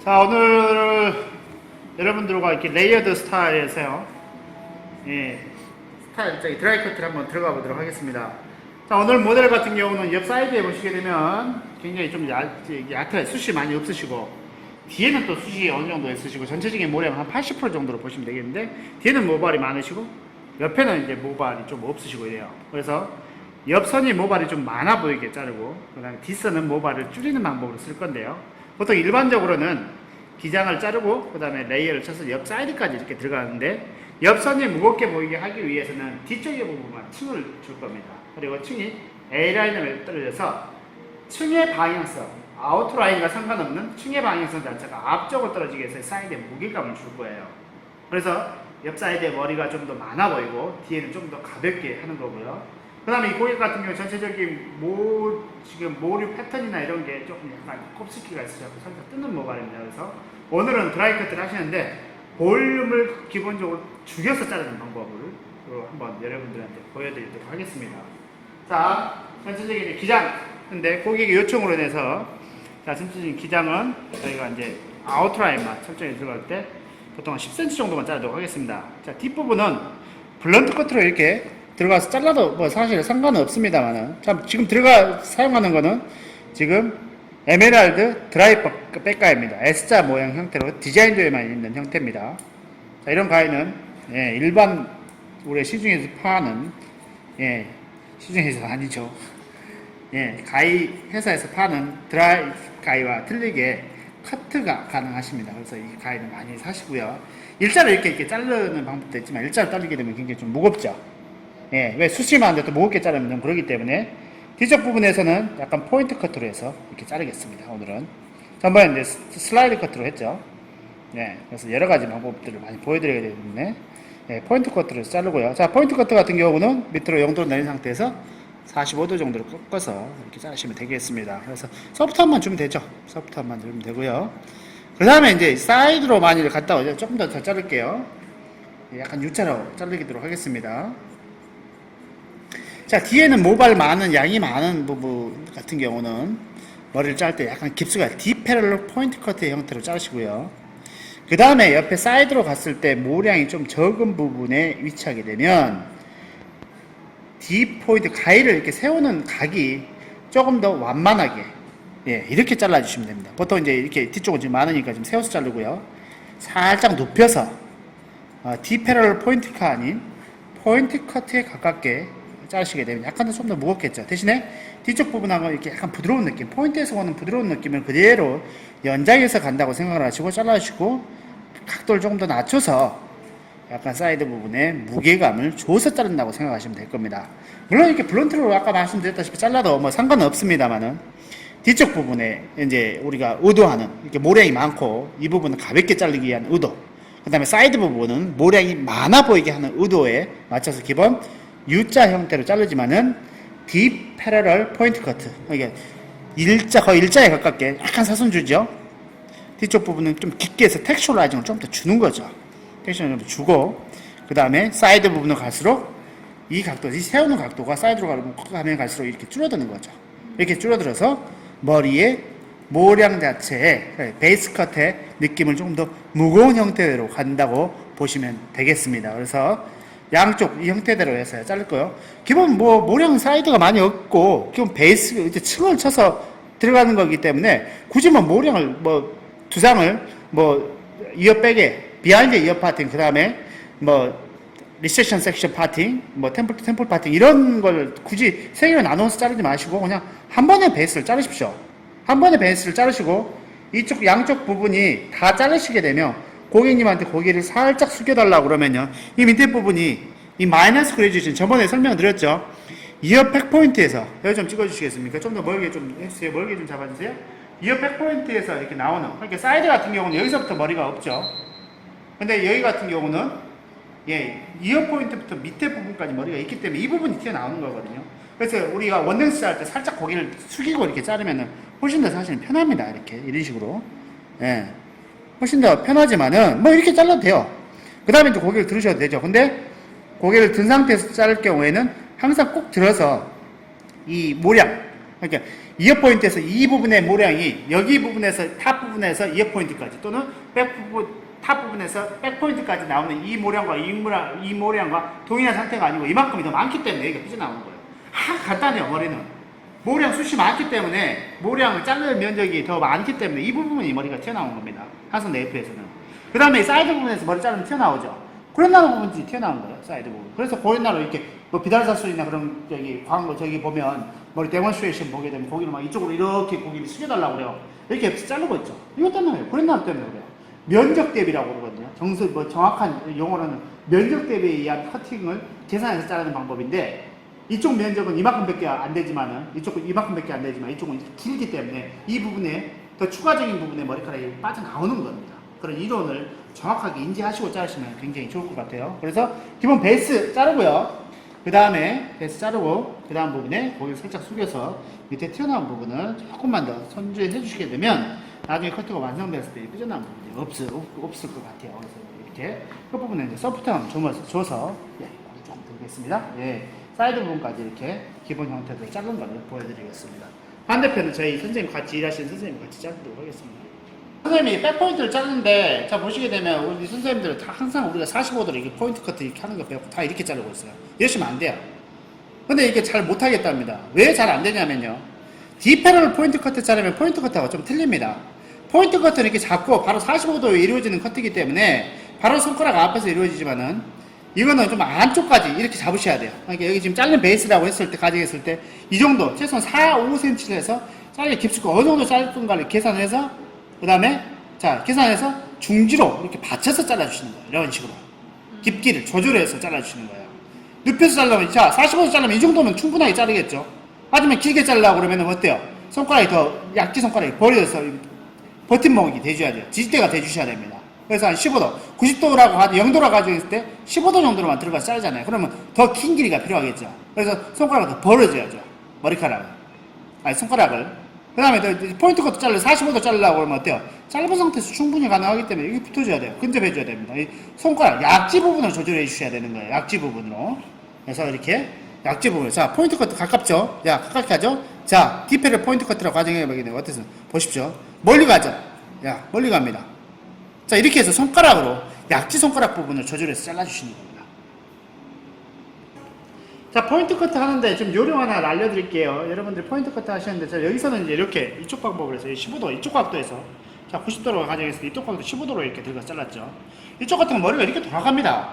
자, 오늘 여러분들과 이렇게 레이어드 스타일에서요. 예, 스타일, 저기 드라이 커트를 한번 들어가 보도록 하겠습니다. 자, 오늘 모델 같은 경우는 옆 사이드에 보시게 되면 굉장히 좀 얕아요. 숱이 많이 없으시고, 뒤에는 또 숱이 어느 정도 있으시고, 전체적인 모량 한 80% 정도로 보시면 되겠는데, 뒤에는 모발이 많으시고, 옆에는 이제 모발이 좀 없으시고 이래요. 그래서 옆선이 모발이 좀 많아 보이게 자르고, 그 다음에 뒷선은 모발을 줄이는 방법으로 쓸 건데요. 보통 일반적으로는 기장을 자르고 그 다음에 레이어를 쳐서 옆 사이드까지 이렇게 들어가는데, 옆선이 무겁게 보이게 하기 위해서는 뒤쪽의 부분만 층을 줄 겁니다. 그리고 층이 A라인을 떨어져서 층의 방향성, 아웃라인과 상관없는 층의 방향성 자체가 앞쪽으로 떨어지게 해서 사이드에 무게감을 줄 거예요. 그래서 옆 사이드에 머리가 좀 더 많아 보이고 뒤에는 좀 더 가볍게 하는 거고요. 그 다음에 이 고객 같은 경우 전체적인 지금 모류 패턴이나 이런 게 조금 약간 곱슬기가 있어서 살짝 뜨는 모발입니다. 그래서 오늘은 드라이 커트를 하시는데 볼륨을 기본적으로 죽여서 자르는 방법을 한번 여러분들한테 보여드리도록 하겠습니다. 자, 전체적인 기장. 근데 고객의 요청으로 인해서, 자, 전체적인 기장은 저희가 이제 아웃라인만 설정해 들어갈 때 보통 한 10cm 정도만 자르도록 하겠습니다. 자, 뒷부분은 블런트 커트로 이렇게 들어가서 잘라도 뭐 사실 상관은 없습니다만은, 참 지금 사용하는 거는 지금 에메랄드 드라이 백가입니다. S자 모양 형태로 디자인도에만 있는 형태입니다. 자, 이런 가위는 일반 우리 시중에서 파는 시중에서 아니죠. 가위 회사에서 파는 드라이 가위와 틀리게 커트가 가능하십니다. 그래서 이 가위는 많이 사시고요. 일자로 이렇게 자르는 방법도 있지만 일자로 자르게 되면 굉장히 좀 무겁죠. 왜 숱이 많은데 또 무겁게 자르면 좀 그러기 때문에 뒤쪽 부분에서는 약간 포인트 커트로 해서 이렇게 자르겠습니다. 오늘은 전번에 이제 슬라이드 커트로 했죠. 그래서 여러 가지 방법들을 많이 보여드려야 되기 때문에 포인트 커트로 해서 자르고요. 자, 포인트 커트 같은 경우는 밑으로 0도로 내린 상태에서 45도 정도로 꺾어서 이렇게 자르시면 되겠습니다. 그래서 소프트함만 주면 되죠. 소프트함만 주면 되고요. 그 다음에 이제 사이드로 많이 갔다 오죠. 조금 더 자를게요. 약간 U자로 자르도록 하겠습니다. 자, 뒤에는 모발 많은, 양이 많은 부분 같은 경우는 머리를 자를 때 약간 깁스가 디패럴러 포인트 커트의 형태로 자르시고요. 그 다음에 옆에 사이드로 갔을 때 모량이 좀 적은 부분에 위치하게 되면 D 포인트 가위를 이렇게 세우는 각이 조금 더 완만하게 이렇게 잘라주시면 됩니다. 보통 이제 이렇게 뒤쪽은 지금 많으니까 좀 세워서 자르고요. 살짝 눕혀서 D 패럴러 포인트가 아닌 포인트 커트에 가깝게 자르시게 되면 약간 좀 더 무겁겠죠. 대신에 뒤쪽 부분하고 이렇게 약간 부드러운 느낌, 포인트에서 오는 부드러운 느낌을 그대로 연장해서 간다고 생각을 하시고 잘라주시고, 각도를 조금 더 낮춰서 약간 사이드 부분에 무게감을 줘서 자른다고 생각하시면 될 겁니다. 물론 이렇게 블런트로 아까 말씀드렸다시피 잘라도 뭐 상관은 없습니다만은, 뒤쪽 부분에 이제 우리가 의도하는 이렇게 모량이 많고 이 부분은 가볍게 자르기 위한 의도, 그 다음에 사이드 부분은 모량이 많아 보이게 하는 의도에 맞춰서 기본 U자 형태로 자르지만은 D 패러럴 포인트 커트, 이게 거의 일자에 가깝게 약간 사선 주죠. 뒤쪽 부분은 좀 깊게 해서 텍스처라이징을 좀 더 주는 거죠. 텍스처를 좀 주고, 그 다음에 사이드 부분을 갈수록 이 각도, 이 세우는 각도가 사이드로 가면 갈수록 이렇게 줄어드는 거죠. 이렇게 줄어들어서 머리의 모량 자체의 베이스 컷의 느낌을 조금 더 무거운 형태로 간다고 보시면 되겠습니다. 그래서 양쪽 이 형태대로 해서 자를 거예요. 기본 모량 사이드가 많이 없고 기본 베이스 이제 층을 쳐서 들어가는 거기 때문에 굳이 모량을 두 장을 이어 백에 비하인드 이어 파팅, 그 다음에 리섹션 섹션 파팅, 템플 파팅 이런 걸 굳이 세 개로 나눠서 자르지 마시고 그냥 한 번에 베이스를 자르십시오. 한 번에 베이스를 자르시고 이쪽 양쪽 부분이 다 자르시게 되면 고객님한테 고개를 살짝 숙여달라고 그러면요, 이 밑에 부분이 이 마이너스 그레듀에이션 저번에 설명드렸죠. 이어 팩 포인트에서 여기 좀 찍어주시겠습니까? 좀 더 멀게 좀 해주세요. 멀게 좀 잡아주세요. 이어 팩 포인트에서 이렇게 나오는, 그러니까 사이드 같은 경우는 여기서부터 머리가 없죠. 근데 여기 같은 경우는 이어 포인트부터 밑에 부분까지 머리가 있기 때문에 이 부분이 튀어나오는 거거든요. 그래서 우리가 원랭스 할 때 살짝 고개를 숙이고 이렇게 자르면은 훨씬 더 사실은 편합니다. 이런 식으로. 훨씬 더 편하지만은 이렇게 잘라도 돼요. 그 다음에 이제 고개를 들으셔도 되죠. 근데 고개를 든 상태에서 자를 경우에는 항상 꼭 들어서 이 모량, 그러니까 이어 포인트에서 이 부분의 모량이 여기 부분에서 탑 부분에서 이어 포인트까지 또는 백 부분 탑 부분에서 백 포인트까지 나오는 이 모량과 이 모량과 동일한 상태가 아니고 이만큼이 더 많기 때문에 여기가 삐져나오는 거예요. 간단해요. 머리는 모량 숱이 많기 때문에 모량을 자르는 면적이 더 많기 때문에 이 부분이 머리가 튀어나온 겁니다. 하선 네이프에서는. 그 다음에 사이드 부분에서 머리 자르면 튀어나오죠. 고렛나루 부분이 튀어나온 거예요. 사이드 부분. 그래서 고렛나루 이렇게 뭐 비달사슬이나 그런 저기 광고 저기 보면 머리 데몬스트레이션 보게 되면 고기를 막 이쪽으로 이렇게 고기를 숙여달라고 그래요. 이렇게 자르고 있죠. 이것 때문에 그래요. 고렛나루 때문에 그래요. 면적 대비라고 그러거든요. 정확한 용어로는 면적 대비에 의한 커팅을 계산해서 자르는 방법인데 이쪽 면적은 이만큼밖에 안 되지만은 이쪽은 이만큼밖에 안 되지만 이쪽은 길기 때문에 이 부분에 더 추가적인 부분에 머리카락이 빠져나오는 겁니다. 그런 이론을 정확하게 인지하시고 자르시면 굉장히 좋을 것 같아요. 그래서 기본 베이스 자르고요. 그 다음에 베이스 자르고 그 다음 부분에 고기를 살짝 숙여서 밑에 튀어나온 부분을 조금만 더 손질해 주시게 되면 나중에 커트가 완성됐을 때 삐져나온 부분이 없을 것 같아요. 그래서 이렇게 그 부분에 이제 소프트함 줘서 좀 드리겠습니다. 예. 사이드 부분까지 이렇게 기본 형태로 자른 거를 보여드리겠습니다. 반대편은 저희 선생님 같이 일하시는 선생님 같이 자르도록 하겠습니다. 선생님이 백포인트를 자르는데 자 보시게 되면 우리 선생님들은 다 항상 우리가 45도로 이렇게 포인트 커트 이렇게 하는 거 배웠고 다 이렇게 자르고 있어요. 이러시면 안 돼요. 근데 이게 잘 못하겠답니다. 왜 잘 안 되냐면요. D패널을 포인트 커트 자르면 포인트 커트하고 좀 틀립니다. 포인트 커트는 이렇게 잡고 바로 45도에 이루어지는 커트이기 때문에 바로 손가락 앞에서 이루어지지만은 이거는 좀 안쪽까지 이렇게 잡으셔야 돼요. 그러니까 여기 지금 자른 베이스라고 했을 때, 가정했을 때, 이 정도, 최소한 4, 5cm를 해서 자르기 깊숙이 어느 정도 자를 건가를 계산해서, 그 다음에, 자, 계산해서 중지로 이렇게 받쳐서 잘라주시는 거예요. 이런 식으로. 깊이를 조절해서 잘라주시는 거예요. 눕혀서 자르면, 자, 45도 자르면 이 정도면 충분하게 자르겠죠? 하지만 길게 자르려고 그러면 어때요? 손가락이 더, 약지 손가락이 버려져서 버팀목이 돼줘야 돼요. 지지대가 돼주셔야 됩니다. 그래서 한 15도, 90도라고 하죠. 0도라고 가지고 있을 때 15도 정도로만 들어가서 자르잖아요. 그러면 더 긴 길이가 필요하겠죠. 그래서 손가락을 더 벌어줘야죠. 머리카락을. 아니, 손가락을. 그 다음에 포인트 커트 자르 45도 자르려고 그러면 어때요? 짧은 상태에서 충분히 가능하기 때문에 여기 붙어줘야 돼요. 근접해줘야 됩니다. 이 손가락, 약지 부분을 조절해 주셔야 되는 거예요. 약지 부분으로. 그래서 이렇게 약지 부분. 자, 포인트 커트 가깝죠? 야, 가깝게 하죠? 자, D패를 포인트 커트라고 가정해보겠네요. 어때서? 보십시오. 멀리 가죠? 야, 멀리 갑니다. 자, 이렇게 해서 손가락으로 약지 손가락 부분을 조절해서 잘라주시는 겁니다. 자, 포인트 커트 하는데 좀 요령 하나 알려드릴게요. 여러분들 포인트 커트 하시는데, 자, 여기서는 이제 이렇게 이쪽 방법으로 해서 15도, 이쪽 각도에서, 자, 90도로 가정해서 이쪽 각도 15도로 이렇게 들어가서 잘랐죠. 이쪽 같은 건 머리가 이렇게 돌아갑니다.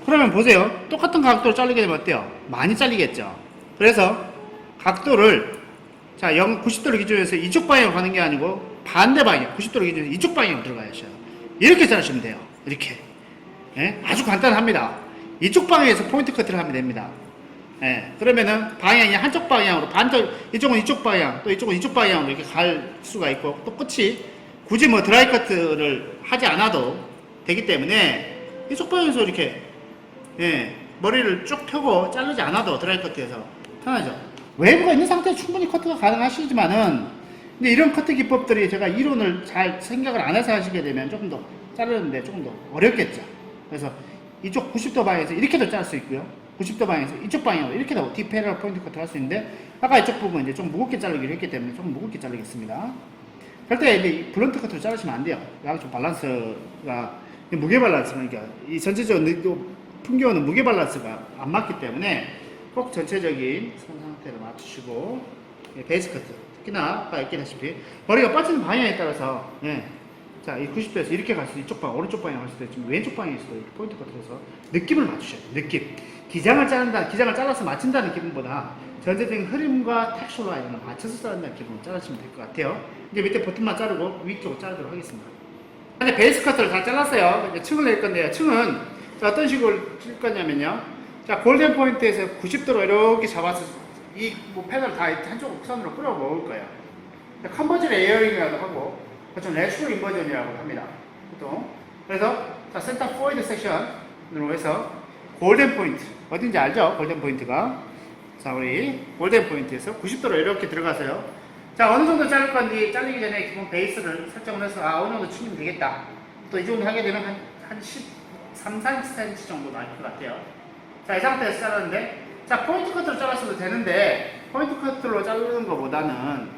그러면 보세요. 똑같은 각도로 자르게 되면 어때요? 많이 잘리겠죠. 그래서 각도를, 자, 90도를 기준으로 해서 이쪽 방향으로 가는 게 아니고 반대 방향, 90도를 기준으로 해서 이쪽 방향으로 들어가야 하셔요. 이렇게 자르시면 돼요. 이렇게. 예? 아주 간단합니다. 이쪽 방향에서 포인트 커트를 하면 됩니다. 예. 그러면은 방향이 한쪽 방향으로 이쪽은 이쪽 방향, 또 이쪽은 이쪽 방향으로 이렇게 갈 수가 있고, 또 끝이 굳이 뭐 드라이 커트를 하지 않아도 되기 때문에 이쪽 방향에서 이렇게, 예, 머리를 쭉 펴고 자르지 않아도 드라이 커트에서 편하죠. 웨이브가 있는 상태에서 충분히 커트가 가능하시지만은, 근데 이런 커트 기법들이 제가 이론을 잘 생각을 안 해서 하시게 되면 조금 더 자르는데 조금 더 어렵겠죠. 그래서 이쪽 90도 방향에서 이렇게도 자를 수 있고요. 90도 방향에서 이쪽 방향으로 이렇게도 D패널 포인트 커트를 할 수 있는데, 아까 이쪽 부분 이제 좀 무겁게 자르기로 했기 때문에 조금 무겁게 자르겠습니다. 그럴 때 이제 블런트 커트로 자르시면 안 돼요. 양쪽 밸런스가, 무게 밸런스가, 그러니까 이 전체적으로 풍겨오는 무게 밸런스가 안 맞기 때문에 꼭 전체적인 손 상태를 맞추시고, 베이스 커트. 특히나 아까 얘기했다시피 머리가 빠지는 방향에 따라서, 예, 자, 이 90도에서 이렇게 갈 수도, 이쪽 방향, 오른쪽 방향 갈 수도 있지만 왼쪽 방향에서도 이렇게 포인트 커트해서 느낌을 맞추셔야 돼요. 느낌. 기장을 잘라서 맞춘다는 기분보다 전체적인 흐름과 텍스처 라인을 맞춰서 자른다는 기분으로 자르시면 될 것 같아요. 이제 밑에 버튼만 자르고 위쪽으로 자르도록 하겠습니다. 이제 베이스 커트를 다 잘랐어요. 이제 층을 낼 건데요. 층은 자, 어떤 식으로 칠 거냐면요. 자, 골든 포인트에서 90도로 이렇게 잡아서 이 뭐 패널 다 한쪽 선으로 끌어 모을 거예요. 컨버전 에어링이라고 하고, 그렇죠. 내추럴 인버전이라고 합니다. 보통. 그래서 자, 센터 포인트 섹션으로 해서 골든 포인트, 어딘지 알죠? 골든 포인트가. 자, 우리 골든 포인트에서 90도로 이렇게 들어가서요. 자, 어느 정도 자를 건지 자르기 전에 기본 베이스를 설정을 해서 어느 정도 치면 되겠다. 또 이 정도 하게 되면 한 13, 14cm 정도 나올 것 같아요. 자, 이 상태에서 자르는데, 자, 포인트 커트로 잘랐어도 되는데, 포인트 커트로 자르는 것보다는,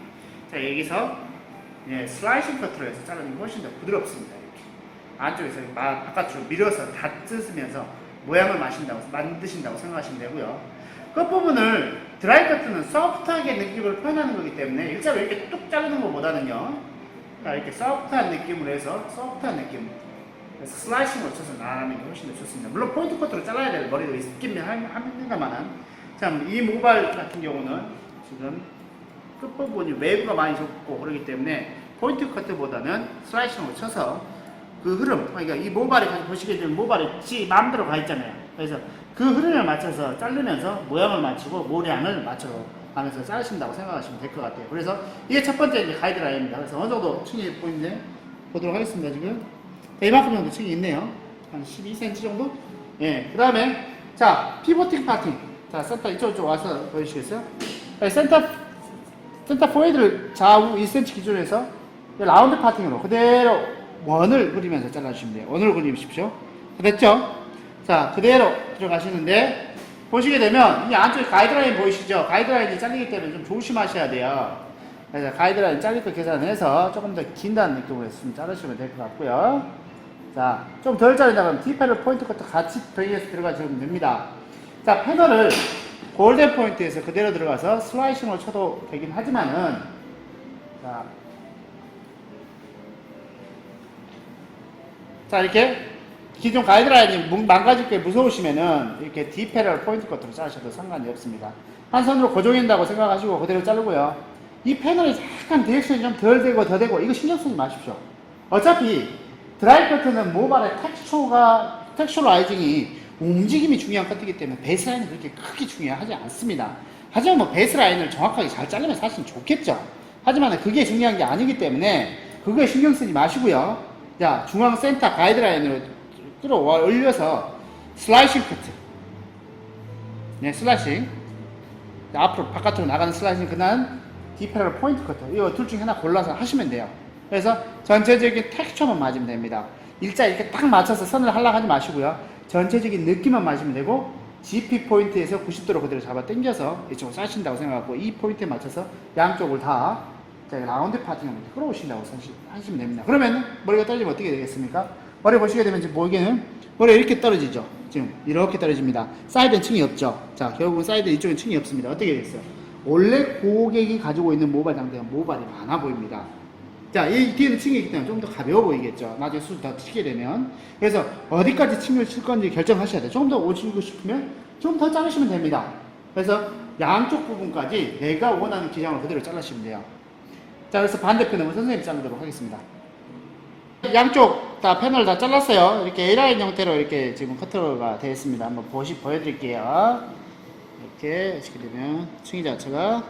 자, 여기서, 예, 슬라이싱 커트로 해서 자르는 게 훨씬 더 부드럽습니다. 이렇게. 안쪽에서 바깥으로 밀어서 다 뜯으면서 모양을 만드신다고 생각하시면 되고요. 끝부분을 드라이 커트는 소프트하게 느낌을 표현하는 거기 때문에 일자로 이렇게 뚝 자르는 것보다는요, 자, 이렇게 소프트한 느낌으로 해서, 소프트한 느낌. 그래서 슬라이싱으로 쳐서 나가는 게 훨씬 더 좋습니다. 물론 포인트 커트로 잘라야 될 머리도 있긴 합니다만은, 자, 이 모발 같은 경우는 지금 끝부분이 웨이브가 많이 좁고 그러기 때문에 포인트 커트보다는 슬라이싱으로 쳐서 그 흐름, 그러니까 이 모발이 보시게 되면 모발이 지 마음대로 가 있잖아요. 그래서 그 흐름에 맞춰서 자르면서 모양을 맞추고 모량을 맞춰 가면서 자르신다고 생각하시면 될 것 같아요. 그래서 이게 첫 번째 이제 가이드라인입니다. 그래서 어느 정도 층이 보이는지 보도록 하겠습니다. 지금 이만큼 정도 층이 있네요. 한 12cm 정도? 예. 그 다음에 자, 피보팅 파팅. 자, 센터 이쪽 와서 보여주시겠어요? 센터 포헤드를 좌우 1cm 기준으로 해서 라운드 파팅으로 그대로 원을 그리면서 잘라주시면 돼요. 원을 그리십시오. 됐죠? 자, 그대로 들어가시는데, 보시게 되면, 이 안쪽에 가이드라인 보이시죠? 가이드라인이 잘리기 때문에 좀 조심하셔야 돼요. 그래서 가이드라인 잘릴 거 계산해서 조금 더 긴다는 느낌으로 좀 자르시면 될 것 같고요. 자, 좀 덜 자른다 그러면 T패널 포인트 것도 같이 더해서 들어가시면 됩니다. 자, 패널을 골든 포인트에서 그대로 들어가서 슬라이싱을 쳐도 되긴 하지만은, 자, 이렇게 기존 가이드라인이 망가질 게 무서우시면은 이렇게 D패널 포인트 커트로 자르셔도 상관이 없습니다. 한 손으로 고정한다고 생각하시고 그대로 자르고요. 이 패널이 약간 디렉션이 좀 덜 되고 더 되고 이거 신경 쓰지 마십시오. 어차피 드라이 커트는 모발의 텍스처라이징이 움직임이 중요한 커트이기 때문에 베이스라인은 그렇게 크게 중요하지 않습니다. 하지만 뭐 베이스라인을 정확하게 잘 자르면 사실 좋겠죠. 하지만 그게 중요한 게 아니기 때문에 그거에 신경 쓰지 마시고요. 자, 중앙 센터 가이드라인으로 끌어올려서 슬라이싱 커트. 네, 슬라이싱. 자, 앞으로 바깥으로 나가는 슬라이싱, 그다음 D패널 포인트 커트. 이거 둘 중에 하나 골라서 하시면 돼요. 그래서 전체적인 텍스처만 맞으면 됩니다. 일자 이렇게 딱 맞춰서 선을 하려고 하지 마시고요. 전체적인 느낌만 맞으면 되고, GP 포인트에서 90도로 그대로 잡아 당겨서 이쪽으로 싸신다고 생각하고, 이 포인트에 맞춰서 양쪽을 다 라운드 파팅을 끌어오신다고 하시면 됩니다. 그러면 머리가 떨어지면 어떻게 되겠습니까? 머리 보시게 되면 지금 보이기에는 머리가 이렇게 떨어지죠. 지금 이렇게 떨어집니다. 사이드엔 층이 없죠. 자, 결국은 사이드 이쪽에 층이 없습니다. 어떻게 되겠어요? 원래 고객이 가지고 있는 모발 상태가 모발이 많아 보입니다. 자, 이 뒤에는 층이 있기 때문에 좀 더 가벼워 보이겠죠. 나중에 수 더 치게 되면. 그래서 어디까지 층을 칠 건지 결정하셔야 돼요. 좀 더 오시고 싶으면 좀 더 자르시면 됩니다. 그래서 양쪽 부분까지 내가 원하는 기장을 그대로 잘라주시면 돼요. 자, 그래서 반대편은 선생님이 자르도록 하겠습니다. 양쪽 다 패널 다 잘랐어요. 이렇게 A라인 형태로 이렇게 지금 커트가 되어 있습니다. 한번 보여드릴게요. 이렇게 하시게 되면 층이 자체가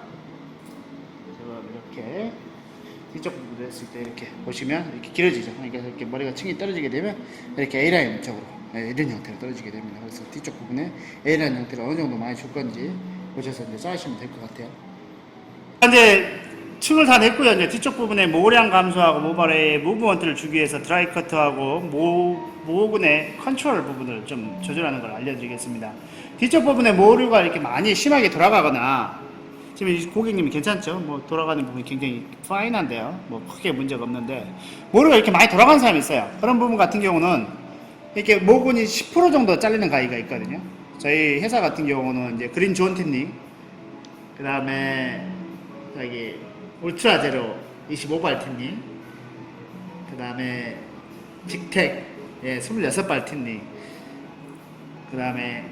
이렇게 뒤쪽 부분을 했을 때 이렇게 보시면 이렇게 길어지죠. 그러니까 이렇게 머리가 층이 떨어지게 되면 이렇게 A라인 쪽으로 이런 형태로 떨어지게 됩니다. 그래서 뒤쪽 부분에 A라인 형태를 어느 정도 많이 줄 건지 보셔서 이제 자르시면 될 것 같아요. 이제 층을 다 냈고요. 이제 뒤쪽 부분에 모량 감소하고 모발의 무브먼트를 주기 위해서 드라이 커트하고 모근의 컨트롤 부분을 좀 조절하는 걸 알려드리겠습니다. 뒤쪽 부분에 모류가 이렇게 많이 심하게 돌아가거나, 지금 이 고객님이 괜찮죠? 뭐 돌아가는 부분이 굉장히 파인한데요. 뭐 크게 문제가 없는데, 모류가 이렇게 많이 돌아가는 사람이 있어요. 그런 부분 같은 경우는 이렇게 모근이 10% 정도 잘리는 가위가 있거든요. 저희 회사 같은 경우는 이제 그린 존 틴닝, 그 다음에 여기 울트라 제로 25발 틴닝, 그 다음에 직텍 26발 틴닝, 그 다음에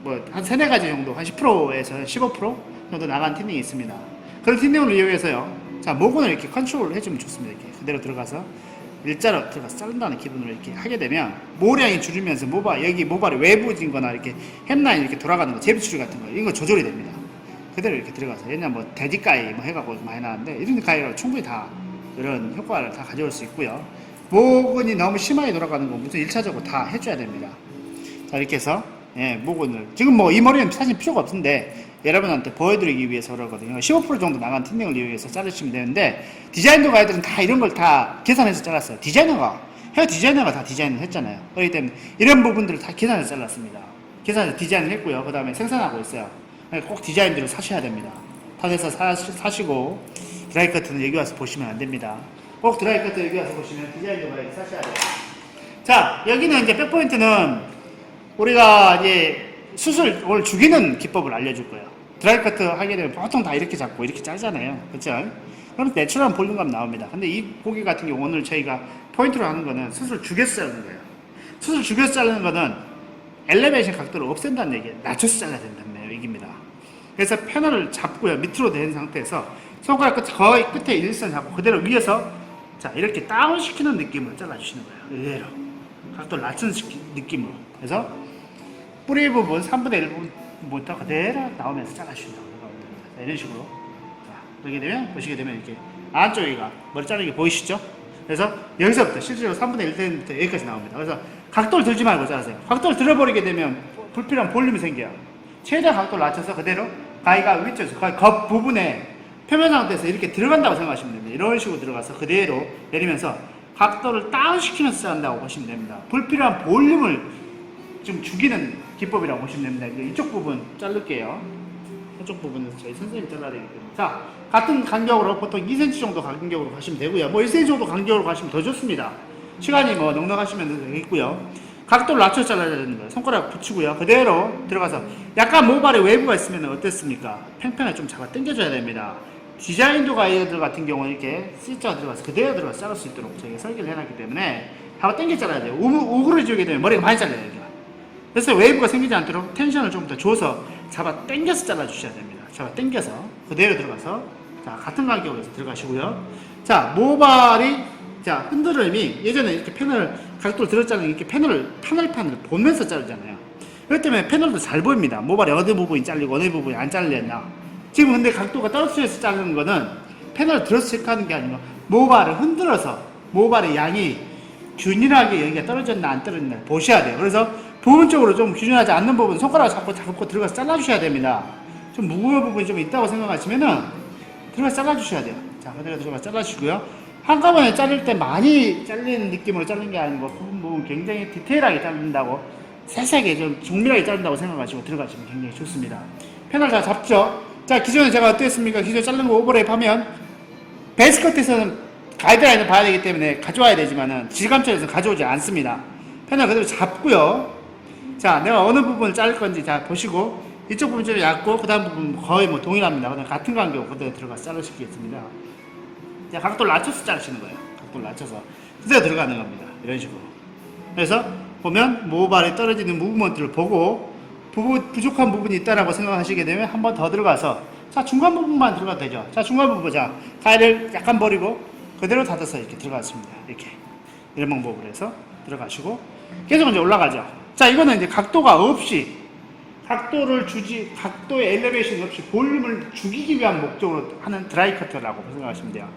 뭐 한 3-4가지 정도, 한 10%에서 15% 정도 나간 틴닝이 있습니다. 그런 틴닝을 이용해서요, 자, 모근을 이렇게 컨트롤 해주면 좋습니다. 이렇게 그대로 들어가서 일자로 들어가서 자른다는 기분으로 이렇게 하게 되면 모량이 줄이면서 여기 모발이 외부진 거나 이렇게 햄라인 이렇게 돌아가는 거, 제비추리 같은 거, 이런 거 조절이 됩니다. 그대로 이렇게 들어가서, 왜냐면 뭐 돼지가위 뭐 해갖고 많이 나왔는데, 이런 가위로 충분히 다 이런 효과를 다 가져올 수 있고요. 모근이 너무 심하게 돌아가는 거 무슨 1차적으로 다 해줘야 됩니다. 자, 이렇게 해서 모근을 지금 뭐 이 머리는 사실 필요가 없는데 여러분한테 보여드리기 위해서 그러거든요. 15% 정도 나간 틴닝을 이용해서 자르시면 되는데, 디자인도 가이드는 다 이런 걸 다 계산해서 잘랐어요. 헤어 디자이너가 다 디자인을 했잖아요. 그렇기 때문에 이런 부분들을 다 계산해서 잘랐습니다. 계산 디자인을 했고요. 그 다음에 생산하고 있어요. 꼭 디자인대로 사셔야 됩니다. 탑에서 사시고 드라이 커트는 여기 와서 보시면 안 됩니다. 꼭 드라이 커트 여기 와서 보시면 디자인도 많이 사셔야 돼요. 자, 여기는 이제 백포인트는 우리가 이제 수술을 죽이는 기법을 알려줄 거예요. 드라이 커트 하게 되면 보통 다 이렇게 잡고 이렇게 자르잖아요. 그렇죠? 그럼 내추럴한 볼륨감 나옵니다. 근데 이 고기 같은 경우 오늘 저희가 포인트로 하는 거는 수술 죽여서 자르는 거예요. 수술 죽여서 자르는 거는 엘리베이션 각도를 없앤다는 얘기예요. 낮춰서 잘라야 된다는 얘기입니다. 그래서 패널을 잡고요. 밑으로 된 상태에서 손가락 끝, 거의 끝에 일선 잡고 그대로 위에서 자 이렇게 다운시키는 느낌으로 잘라주시는 거예요. 이대로 각도를 낮춘 느낌으로. 그래서 뿌리 부분 3분의 1부분부터 그대로 나오면서 잘라주신다고 생각하면 됩니다. 자, 이런 식으로. 자, 그렇게 되면 보시게 되면 이렇게 안쪽이가 머리 자르는 게 보이시죠? 그래서 여기서부터 실제로 3분의 1 대부터 여기까지 나옵니다. 그래서 각도를 들지 말고 자르세요. 각도를 들어버리게 되면 불필요한 볼륨이 생겨요. 최대한 각도를 낮춰서 그대로 가위가 위쪽에서 거의 겉 부분에 표면 상태에서 이렇게 들어간다고 생각하시면 됩니다. 이런 식으로 들어가서 그대로 내리면서 각도를 다운시키면서 자른다고 보시면 됩니다. 불필요한 볼륨을 좀 죽이는 기법이라고 보시면 됩니다. 이쪽 부분 자를게요. 이쪽 부분은 저희 선생님이 잘라야 되기 때문에. 자, 같은 간격으로 보통 2cm 정도 간격으로 가시면 되고요. 뭐 1cm 정도 간격으로 가시면 더 좋습니다. 시간이 뭐 넉넉하시면 되겠고요. 각도를 낮춰 잘라야 되는 거예요. 손가락 붙이고요. 그대로 들어가서 약간 모발에 웨이브가 있으면 어땠습니까? 팽팽하게 좀 잡아 당겨줘야 됩니다. 디자인도 가이드들 같은 경우는 이렇게 C자가 들어가서 그대로 들어가서 자를 수 있도록 저희가 설계를 해놨기 때문에 잡아 당겨 잘라야 돼요. 우그러지게 되면 머리가 많이 잘려요. 여기가. 그래서 웨이브가 생기지 않도록 텐션을 좀 더 줘서 잡아 당겨서 잘라주셔야 됩니다. 잡아 당겨서 그대로 들어가서 자 같은 간격으로 해서 들어가시고요. 자 모발이 자 흔들림이 예전에 이렇게 패널 각도를 들어 자르는 이렇게 판을 보면서 자르잖아요. 그렇기 때문에 패널도 잘 보입니다. 모발이 어느 부분이 잘리고 어느 부분이 안 잘렸나. 지금 근데 각도가 떨어뜨려서 자르는 거는 패널을 들어서 체크하는 게 아니고 모발을 흔들어서 모발의 양이 균일하게 여기가 떨어졌나 안 떨어졌나 보셔야 돼요. 그래서 부분적으로 좀 균일하지 않는 부분 손가락 잡고 들어가서 잘라주셔야 됩니다. 좀 무거운 부분이 좀 있다고 생각하시면은 들어가서 잘라주셔야 돼요. 자, 그대로 들어가서 잘라주시고요. 한꺼번에 자를 때 많이 잘리는 느낌으로 자르는 게 아니고 부분 굉장히 디테일하게 자른다고 세세하게 좀 정밀하게 자른다고 생각하시고 들어가시면 굉장히 좋습니다. 패널 다 잡죠? 자, 기존에 제가 어땠습니까? 기존에 자르는 거 오버랩 하면 베이스 커트에서는 가이드라인을 봐야 되기 때문에 가져와야 되지만은 질감처에서 가져오지 않습니다. 패널 그대로 잡고요. 자, 내가 어느 부분을 자를 건지 자 보시고 이쪽 부분 좀 얇고 그 다음 부분 거의 뭐 동일합니다. 그냥 같은 간격 그대로 들어가서 자르시겠습니다. 자, 각도를 낮춰서 자르시는 거예요. 각도를 낮춰서 그대로 들어가는 겁니다. 이런 식으로. 그래서 보면 모발이 떨어지는 무브먼트를 보고 부족한 부분이 있다라고 생각하시게 되면 한 번 더 들어가서 자 중간 부분만 들어가도 되죠. 자 중간 부분 자 가위를 약간 버리고 그대로 닫아서 이렇게 들어갔습니다. 이렇게 이런 방법으로 해서 들어가시고 계속 이제 올라가죠. 자 이거는 이제 각도가 없이 각도의 엘리베이션이 없이 볼륨을 죽이기 위한 목적으로 하는 드라이 커터라고 생각하시면 돼요.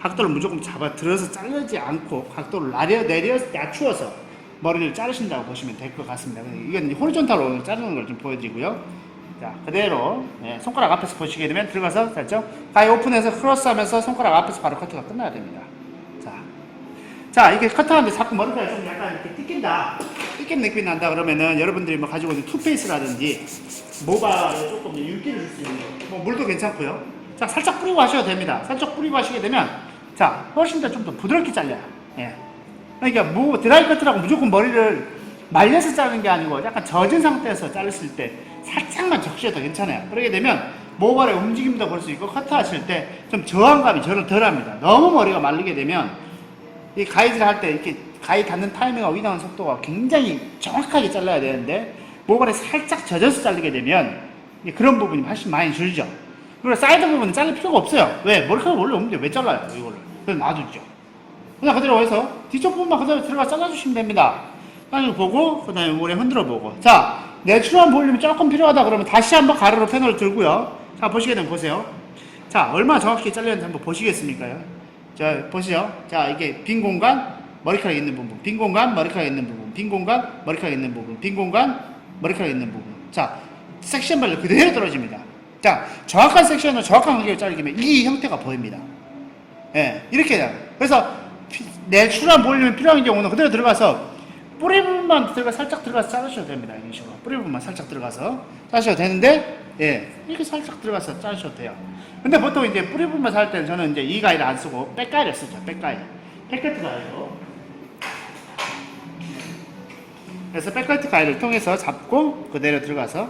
각도를 무조건 잡아 들어서 자르지 않고 각도를 낮추어서 머리를 자르신다고 보시면 될 것 같습니다. 이건 호리존탈로 자르는 걸 좀 보여드리고요. 자, 그대로 네, 손가락 앞에서 보시게 되면 들어가서 살짝 가위 오픈해서 크로스하면서 손가락 앞에서 바로 커트가 끝나야 됩니다. 자 이게 커트하는데 자꾸 머리카락이 좀 약간 이렇게 띠낀 느낌이 난다 그러면은 여러분들이 뭐 가지고 있는 투페이스라든지 모발에 조금 윤기를 줄 수 있는 뭐 물도 괜찮고요. 자 살짝 뿌리고 하셔도 됩니다. 살짝 뿌리고 하시게 되면 자 훨씬 더 좀 더 부드럽게 잘려요. 예. 그러니까 뭐 드라이 커트라고 무조건 머리를 말려서 자르는 게 아니고 약간 젖은 상태에서 자르실 때 살짝만 적셔도 괜찮아요. 그러게 되면 모발의 움직임도 볼 수 있고 커트하실 때 좀 저항감이 저는 덜합니다. 너무 머리가 말리게 되면 이 가위질 할 때 이렇게 가위 닿는 타이밍과 위나오는 속도가 굉장히 정확하게 잘라야 되는데 모발에 살짝 젖어서 자르게 되면 그런 부분이 훨씬 많이 줄죠. 그리고 사이드 부분은 자를 필요가 없어요. 왜? 머리카락 원래 없는데 왜 잘라요? 이거를. 그래서 놔두죠. 그냥 그대로 해서 뒤쪽 부분만 그대로 들어가 잘라주시면 됩니다. 그냥 보고 그 다음에 모래 흔들어 보고 자 내추럴한 볼륨이 조금 필요하다 그러면 다시 한번 가로로 패널을 들고요. 자 보시게 되면 보세요. 자 얼마나 정확히 잘렸는지 한번 보시겠습니까요? 자 보시죠. 자 이게 빈 공간 머리카락 있는 부분 빈 공간 머리카락 있는 부분 빈 공간 머리카락 있는 부분 빈 공간 머리카락 있는 부분 자 섹션별로 그대로 떨어집니다. 자 정확한 섹션으로 정확한 간격을 자르면 이 형태가 보입니다. 예, 이렇게 돼요. 그래서 내추럴한 볼륨이 필요한 경우는 그대로 들어가서 뿌리 부분만 살짝 들어가서 자르셔도 됩니다. 이런 식으로. 뿌리 부분만 살짝 들어가서 자르셔도 되는데, 예, 이렇게 살짝 들어가서 자르셔도 돼요. 근데 보통 이제 뿌리 부분만 살 때는 저는 이제 이 가위를 안 쓰고 백가위를 쓰죠. 백가위. 백커트 가위로. 그래서 백커트 가위를 통해서 잡고 그대로 들어가서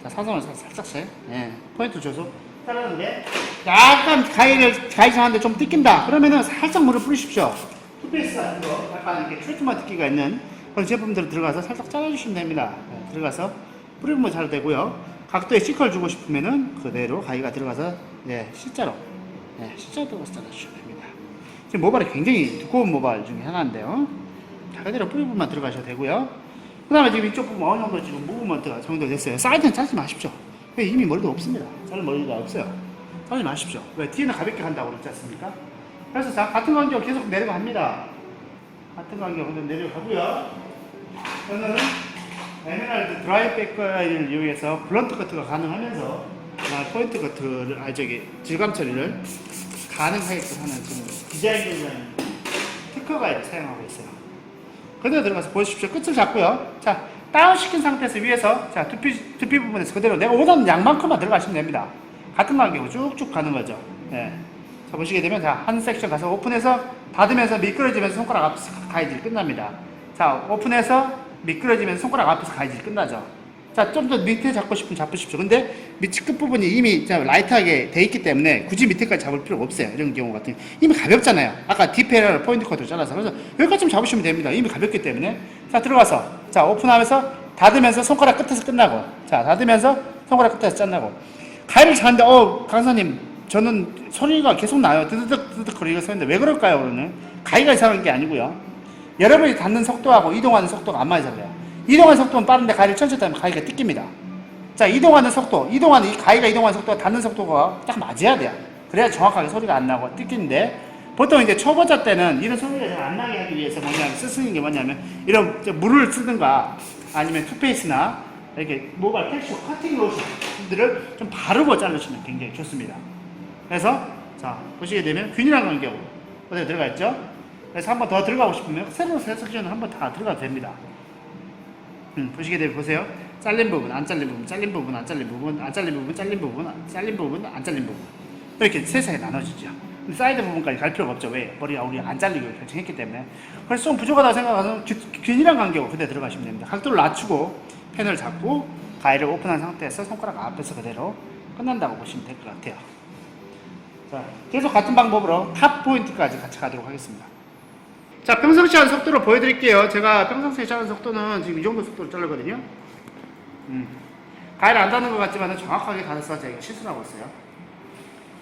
자, 사선을 살짝씩, 예, 포인트 줘서 자르는데, 약간 가위 상한데 좀 뜯긴다. 그러면은 살짝 물을 뿌리십시오. 투페이스 같은 거, 약간 이렇게 트리트먼트 기가 있는 그런 제품들 들어가서 살짝 잘라주시면 됩니다. 네, 들어가서 뿌리면 잘 되고요. 각도에 C컬 주고 싶으면은 그대로 가위가 들어가서, 네, C자로, 네, C자로 들어가서 잘라주시면 됩니다. 지금 모발이 굉장히 두꺼운 모발 중에 하나인데요. 자, 그대로 뿌리 부분만 들어가셔도 되고요. 그 다음에 지금 이쪽 부분 어느 정도 지금 무브먼트가 정도 됐어요. 사이드는 자르지 마십시오. 왜 이미 머리도 없습니다. 자를 머리가 없어요. 자르지 마십시오. 왜? 뒤에는 가볍게 간다고 그랬지 않습니까? 그래서 자, 같은 간격 계속 내려갑니다. 같은 간격으로 내려가고요. 저는 에메랄드 드라이 백가이를 이용해서 블런트 커트가 가능하면서 포인트 커트를, 질감 처리를 가능하게끔 하는 지금 디자인을 특허 가이를 사용하고 있어요. 그대로 들어가서 보십시오. 끝을 잡고요. 자, 다운시킨 상태에서 위에서, 자, 두피 부분에서 그대로 내가 원하는 양만큼만 들어가시면 됩니다. 같은 간격으로 쭉쭉 가는 거죠. 예. 자, 보시게 되면, 자, 한 섹션 가서 오픈해서 닫으면서 미끄러지면서 손가락 앞에서 가위질이 끝납니다. 자, 오픈해서 미끄러지면서 손가락 앞에서 가위질이 끝나죠. 자, 좀 더 밑에 잡고 싶으면 잡으십시오. 근데 밑 끝부분이 이미 라이트하게 돼 있기 때문에 굳이 밑에까지 잡을 필요가 없어요. 이런 경우 같은 경우. 이미 가볍잖아요. 아까 뒷페럴 포인트 커트로 잘라서. 그래서 여기까지 잡으시면 됩니다. 이미 가볍기 때문에. 자, 들어가서. 자, 오픈하면서 닫으면서 손가락 끝에서 끝나고. 자, 닫으면서 손가락 끝에서 끝나고. 가위를 자는데, 강사님, 저는 소리가 계속 나요. 드드득 거리가 서는데 왜 그럴까요? 그러면 가위가 이상한 게 아니고요. 여러분이 닿는 속도하고 이동하는 속도가 안 맞아요. 이동하는 속도는 빠른데 가위를 천천히 닿으면 가위가 뜯깁니다. 자, 이동하는 속도, 이 가위가 이동하는 속도와 닿는 속도가 딱 맞아야 돼요. 그래야 정확하게 소리가 안 나고 뜯기는데, 보통 이제 초보자 때는 이런 소리가 잘 안 나게 하기 위해서 쓰는 게 뭐냐면, 이런 물을 쓰든가, 아니면 투페이스나, 이렇게 모발 텍스처 커팅 로션들을 좀 바르고 자르시면 굉장히 좋습니다. 그래서, 자, 보시게 되면 균일한 간격으로 어디에 들어가 있죠? 그래서 한 번 더 들어가고 싶으면 새로운 섹션을 한 번 다 들어가도 됩니다. 보시게 되면 보세요. 잘린 부분, 안 잘린 부분, 잘린 부분, 안 잘린 부분, 안 잘린 부분, 잘린 부분, 잘린 부분, 안 잘린 부분. 이렇게 세세하게 나눠지죠. 근데 사이드 부분까지 갈 필요가 없죠. 왜? 머리가 우리 안 잘리기로 결정했기 때문에. 그래서 좀 부족하다고 생각하면 균일한 간격으로 그대로 들어가시면 됩니다. 각도를 낮추고 펜을 잡고 가위를 오픈한 상태에서 손가락 앞에서 그대로 끝난다고 보시면 될 것 같아요. 자, 계속 같은 방법으로 탑 포인트까지 같이 가도록 하겠습니다. 자, 평상시 하는 속도로 보여드릴게요. 제가 평상시에 자르는 속도는 지금 이 정도 속도로 자르거든요. 가위를 안 닿는 것 같지만 정확하게 닿아서 제가 실수를 하고 있어요.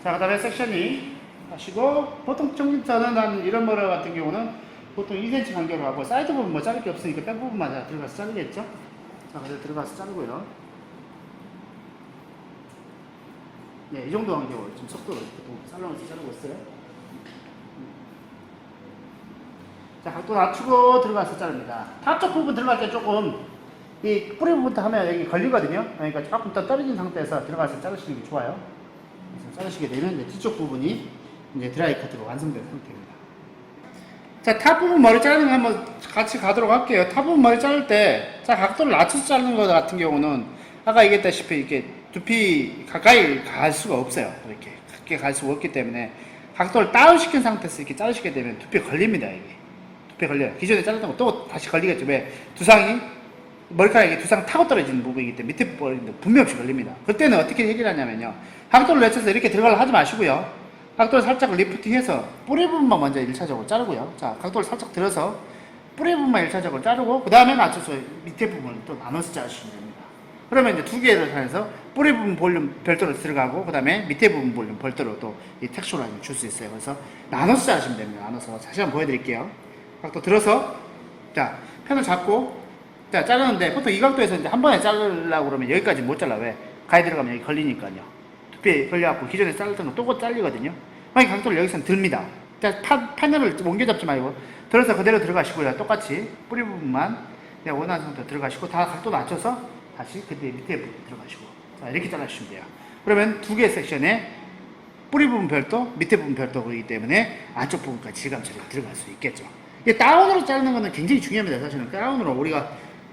자, 그 다음에 섹션이 하시고, 보통 저는 한 이런 머리 같은 경우는 보통 2cm 간격으로 하고, 사이드 부분 뭐 자를 게 없으니까 백 부분만 들어가서 자르겠죠? 자, 그래서 들어가서 자르고요. 네, 이 정도 간격으로 지금 속도로 보통 살롱에서 자르고 있어요. 자, 각도 낮추고 들어가서 자릅니다. 탑 쪽 부분 들어갈 때 조금 이 뿌리 부분부터 하면 여기 걸리거든요. 그러니까 조금 더 떨어진 상태에서 들어가서 자르시는 게 좋아요. 그래서 자르시게 되면 이제 뒤쪽 부분이 이제 드라이 커트로 완성된 상태입니다. 자, 탑 부분 머리 자르는 거 한번 같이 가도록 할게요. 탑 부분 머리 자를 때, 자, 각도를 낮춰서 자르는 것 같은 경우는 아까 얘기했다시피 이렇게 두피 가까이 갈 수가 없어요. 이렇게 가까이 갈 수가 없기 때문에 각도를 다운시킨 상태에서 이렇게 자르시게 되면 두피에 걸립니다. 이게. 걸려요. 기존에 잘랐던 거 또 다시 걸리겠죠. 왜? 머리카락이 두상 타고 떨어지는 부분이기 때문에 밑에 부분인데 분명 없이 걸립니다. 그때는 어떻게 해결하냐면요. 각도를 낮춰서 이렇게 들어가려 하지 마시고요. 각도를 살짝 리프팅해서 뿌리 부분만 먼저 1차적으로 자르고요. 자, 각도를 살짝 들어서 뿌리 부분만 1차적으로 자르고, 그 다음에 맞춰서 밑에 부분을 또 나눠서 자르시면 됩니다. 그러면 이제 두 개를 해서 뿌리 부분 볼륨 별도로 들어가고, 그 다음에 밑에 부분 볼륨 별도로 또 이 텍스처를 줄 수 있어요. 그래서 나눠서 자르시면 됩니다. 나눠서. 다시 한번 보여드릴게요. 각도 들어서, 자, 펜을 잡고, 자, 자르는데, 보통 이 각도에서 이제 한 번에 자르려고 그러면 여기까지 못 잘라. 왜? 가위 들어가면 여기 걸리니까요. 두피에 걸려갖고 기존에 자르던 거 또 잘리거든요. 만약 각도를 여기서는 듭니다. 자, 패널을 옮겨 잡지 말고, 들어서 그대로 들어가시고요. 똑같이 뿌리 부분만 내가 원하는 상태로 들어가시고, 다 각도 낮춰서 다시 그때 밑에 부분 들어가시고. 자, 이렇게 잘라주시면 돼요. 그러면 두 개의 섹션에 뿌리 부분 별도, 밑에 부분 별도이기 때문에 안쪽 부분까지 질감 처리가 들어갈 수 있겠죠. 이게 다운으로 자르는 거는 굉장히 중요합니다. 사실은 다운으로 우리가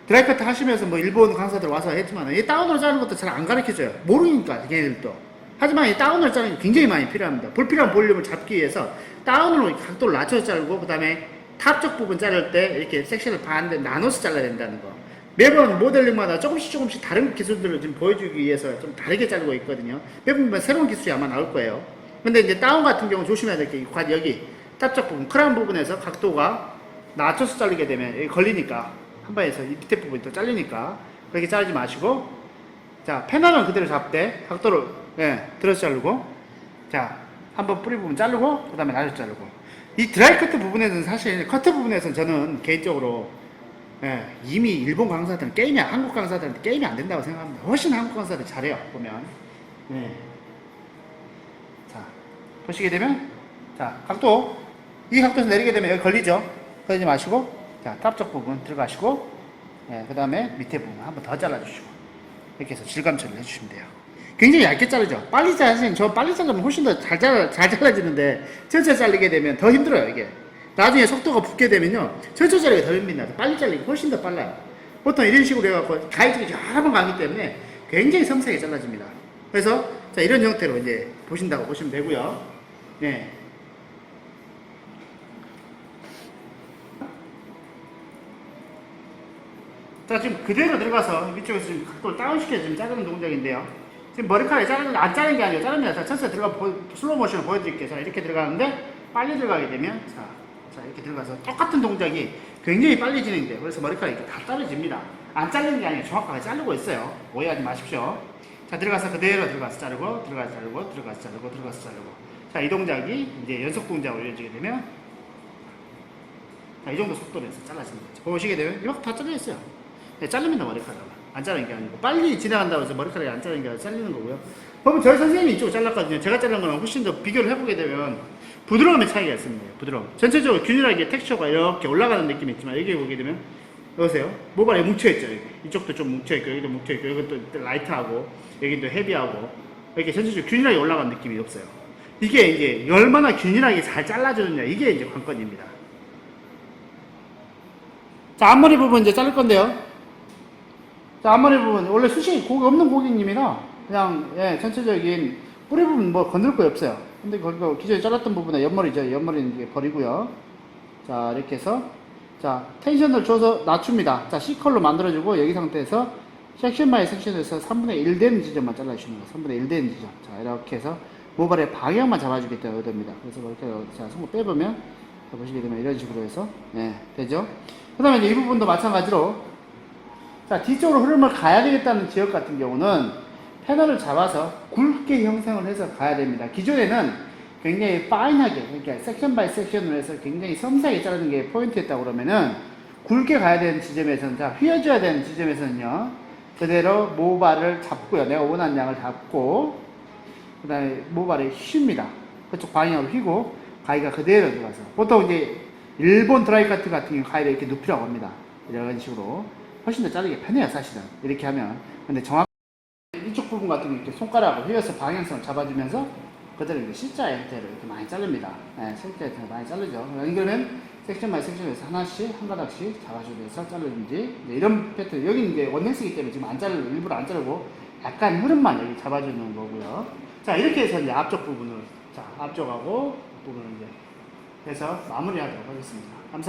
드라이커트 하시면서 뭐 일본 강사들 와서 했지만 이 다운으로 자르는 것도 잘 안 가르쳐줘요. 모르니까 걔네들도. 하지만 이 다운으로 자르는 게 굉장히 많이 필요합니다. 불필요한 볼륨을 잡기 위해서 다운으로 각도를 낮춰서 자르고 그 다음에 탑 쪽 부분 자를 때 이렇게 섹션을 반대 나눠서 잘라야 된다는 거. 매번 모델링마다 조금씩 다른 기술들을 지금 보여주기 위해서 좀 다르게 자르고 있거든요. 매번 새로운 기술이 아마 나올 거예요. 근데 이제 다운 같은 경우 조심해야 될 게 여기 탑 쪽 부분, 크라운 부분에서 각도가 낮춰서 자르게 되면 여기 걸리니까 한 번에서 이 밑에 부분이 또 잘리니까 그렇게 자르지 마시고, 자 패널은 그대로 잡되 각도를 들어서 자르고, 자 한번 뿌리 부분 자르고 그 다음에 낮춰서 자르고. 이 드라이 커트 부분에서는 사실 커트 부분에서는 저는 개인적으로 이미 일본 강사들은 한국 강사들한테 게임이 안 된다고 생각합니다. 훨씬 한국 강사들 잘해요 보면. 자 보시게 되면 자 이 각도에서 내리게 되면 여기 걸리지 마시고, 자 탑 쪽 부분 들어가시고, 그 다음에 밑에 부분 한번 더 잘라주시고, 이렇게 해서 질감 처리를 해주시면 돼요. 굉장히 얇게 자르죠. 빨리 자르시면 저 빨리 자르면 훨씬 더 잘 잘라지는데 천천히 자르게 되면 더 힘들어요. 이게 나중에 속도가 붙게 되면요 천천히 자르기가 더 힘듭니다. 빨리 자르기 훨씬 더 빨라요. 보통 이런 식으로 해갖고 가위질이 여러 번 가기 때문에 굉장히 섬세하게 잘라집니다. 그래서 자 이런 형태로 이제 보신다고 보시면 되고요. 네. 자 지금 그대로 들어가서 위쪽에서 지금 각도를 다운시켜서 지금 자르는 동작인데요. 지금 머리카락이 안 자르는 게 아니고 자르면 자 천천히 들어가 슬로우 모션을 보여드릴게요. 자 이렇게 들어가는데 빨리 들어가게 되면 자 이렇게 들어가서 똑같은 동작이 굉장히 빨리 진행돼요. 그래서 머리카락이 다 떨어집니다. 안 자르는 게 아니고 정확하게 자르고 있어요. 오해하지 마십시오. 자 들어가서 그대로 들어가서 자르고 들어가서 자르고 들어가서 자르고 들어가서 자르고. 자 이 동작이 이제 연속 동작으로 이어지게 되면 자 이 정도 속도로 해서 잘라지는 거죠. 보시게 되면 이렇게 다 잘려 있어요. 자릅니다. 머리카락을 안 자르는 게 아니고 빨리 지나간다고 해서 머리카락이 안 자르는 게 아니라 잘리는 거고요. 보면 저희 선생님이 이쪽을 잘랐거든요. 제가 자른 거랑 훨씬 더 비교를 해보게 되면 부드러움의 차이가 있습니다. 부드러움. 전체적으로 균일하게 텍스처가 이렇게 올라가는 느낌이 있지만 여기 보게 되면 여보세요. 모발이 뭉쳐있죠. 여기. 이쪽도 좀 뭉쳐있고 여기도 뭉쳐있고 여기 또 라이트하고 여기도 헤비하고 이렇게 전체적으로 균일하게 올라가는 느낌이 없어요. 이게 이제 얼마나 균일하게 잘 잘라주느냐 이게 이제 관건입니다. 자 앞머리 부분 이제 자를 건데요. 자, 앞머리 부분, 원래 고기 없는 고객님이라, 그냥, 전체적인 뿌리 부분 뭐 건들 거 없어요. 근데 거기가 기존에 잘랐던 부분에 옆머리죠. 옆머리는 이제 버리고요. 자, 이렇게 해서, 자, 텐션을 줘서 낮춥니다. 자, C컬로 만들어주고, 여기 상태에서, 섹션 바이 섹션에서 3분의 1 되는 지점만 잘라주시는 거예요. 3분의 1 되는 지점. 자, 이렇게 해서, 모발의 방향만 잡아주겠다고 됩니다. 그래서 이렇게, 자, 손을 빼보면, 자, 보시게 되면 이런 식으로 해서, 되죠. 그 다음에 이제 이 부분도 마찬가지로, 자, 뒤쪽으로 흐름을 가야 되겠다는 지역 같은 경우는 패널을 잡아서 굵게 형성을 해서 가야 됩니다. 기존에는 굉장히 파인하게, 그러니까 섹션 바이 섹션으로 해서 굉장히 섬세하게 자르는 게 포인트였다고 그러면은 굵게 가야 되는 지점에서는, 자, 휘어져야 되는 지점에서는요, 그대로 모발을 잡고요. 내가 원하는 양을 잡고, 그 다음에 모발을 휩니다. 그쪽 방향으로 휘고, 가위가 그대로 들어가서. 보통 이제 일본 드라이 커트 같은 경우 가위를 이렇게 눕히라고 합니다. 이런 식으로. 훨씬 더 자르기 편해요, 사실은. 이렇게 하면. 근데 정확히 이쪽 부분 같은 경우 이렇게 손가락으로 휘어서 방향성을 잡아주면서 그대로 이제 C자 형태로 이렇게 많이 자릅니다. C자 형태로 많이 자르죠. 이거는 섹션 바이 섹션에서 하나씩, 한 가닥씩 잡아주면서 자르든지, 이런 패턴. 여기는 이제 원넥스이기 때문에 지금 일부러 안 자르고 약간 흐름만 여기 잡아주는 거고요. 자, 이렇게 해서 이제 앞쪽 부분을, 자, 앞쪽하고 부분을 이제 해서 마무리하도록 하겠습니다. 감사합니다.